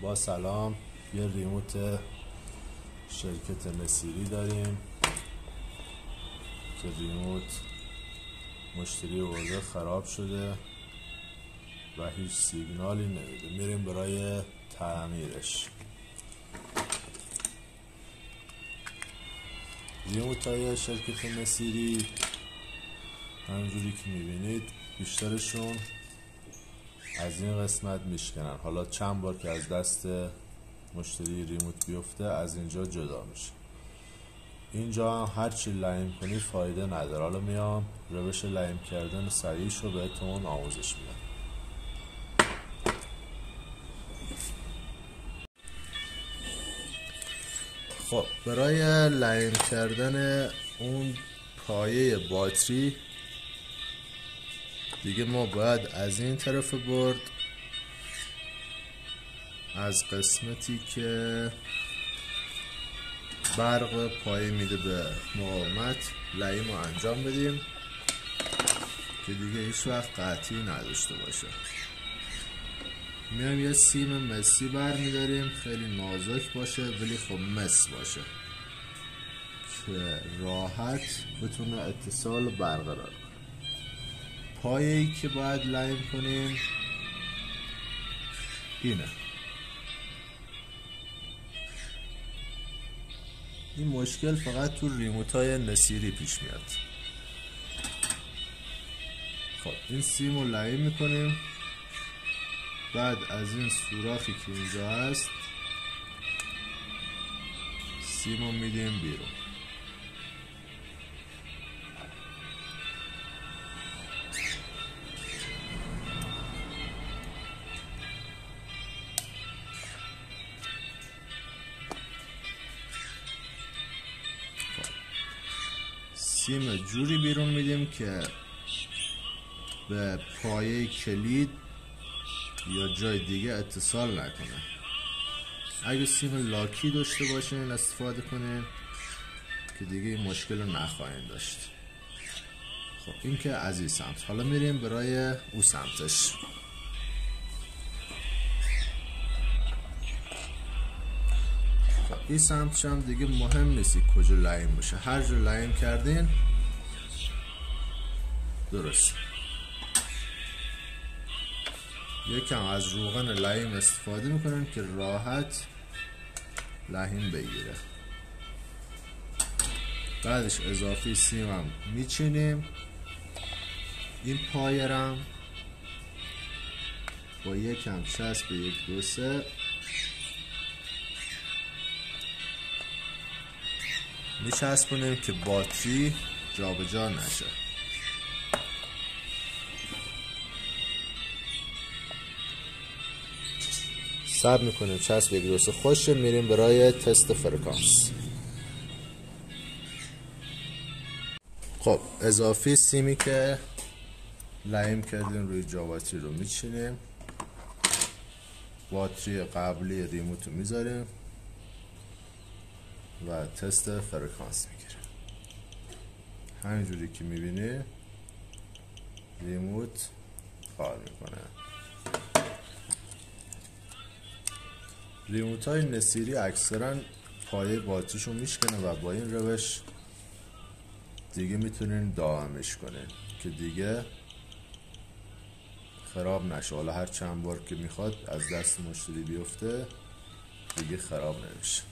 با سلام، یه ریموت شرکت نصیری داریم که ریموت مشتری برده خراب شده و هیچ سیگنالی نمیده. میریم برای تعمیرش. ریموت های شرکت نصیری همونجوری که میبینید بیشترشون از این قسمت میشکنن. حالا چند بار که از دست مشتری ریموت بیفته از اینجا جدا میشه. اینجا هم هرچی لایم کنی فایده نداره. حالا میام روش لایم کردن سریعش رو بهتون آموزش میدم. خب برای لایم کردن اون پایه باتری دیگه ما باید از این طرف برد، از قسمتی که برق پایه میده به مقاومت لایم رو انجام بدیم که دیگه هیچ وقت قطعی نداشته باشه. میایم یه سیم مسی برمیداریم، خیلی نازک باشه ولی خب مس باشه که راحت بتونه اتصال برقرار کنه. پایه‌ای که باید لایم کنیم اینه. این مشکل فقط تو ریموت های نصیری پیش میاد. خب این سیم رو لایم میکنیم، بعد از این سوراخی که اینجا هست سیم رو میدیم بیرون. سیم جوری بیرون میدیم که به پایه کلید یا جای دیگه اتصال نکنه. اگه سیم لاکی داشته باشین استفاده کنین که دیگه این مشکل رو نخواهید داشت. خب این که از این سمت. حالا میریم برای او سمتش. خب این سمتش هم دیگه مهم نیست کجا لایم بشه، هر جا لایم کردین درست. یکم از روغن لایم استفاده میکنن که راحت لایم بگیره. بعدش اضافی سیم هم میچینیم. این پایرم با یکم چسب 1 2 3 میچسبونیم که باتری جابجا نشه. صبر میکنیم چسب 1 2 3 خوشه. میریم برای تست فرکانس. خب اضافی سیمی که لایم کردیم روی جا باتری رو میچینیم، باتری قبلی ریموت رو میذاریم و تست فرکانس میگیریم. همینجوری که میبینی ریموت کار میکنه. ریموت های نصیری اکثرا پایه باتریشون میشکنه و با این روش دیگه میتونین دائمش کنین که دیگه خراب نشه. حالا هر چند بار که میخواد از دست مشتری بیفته دیگه خراب نمیشه.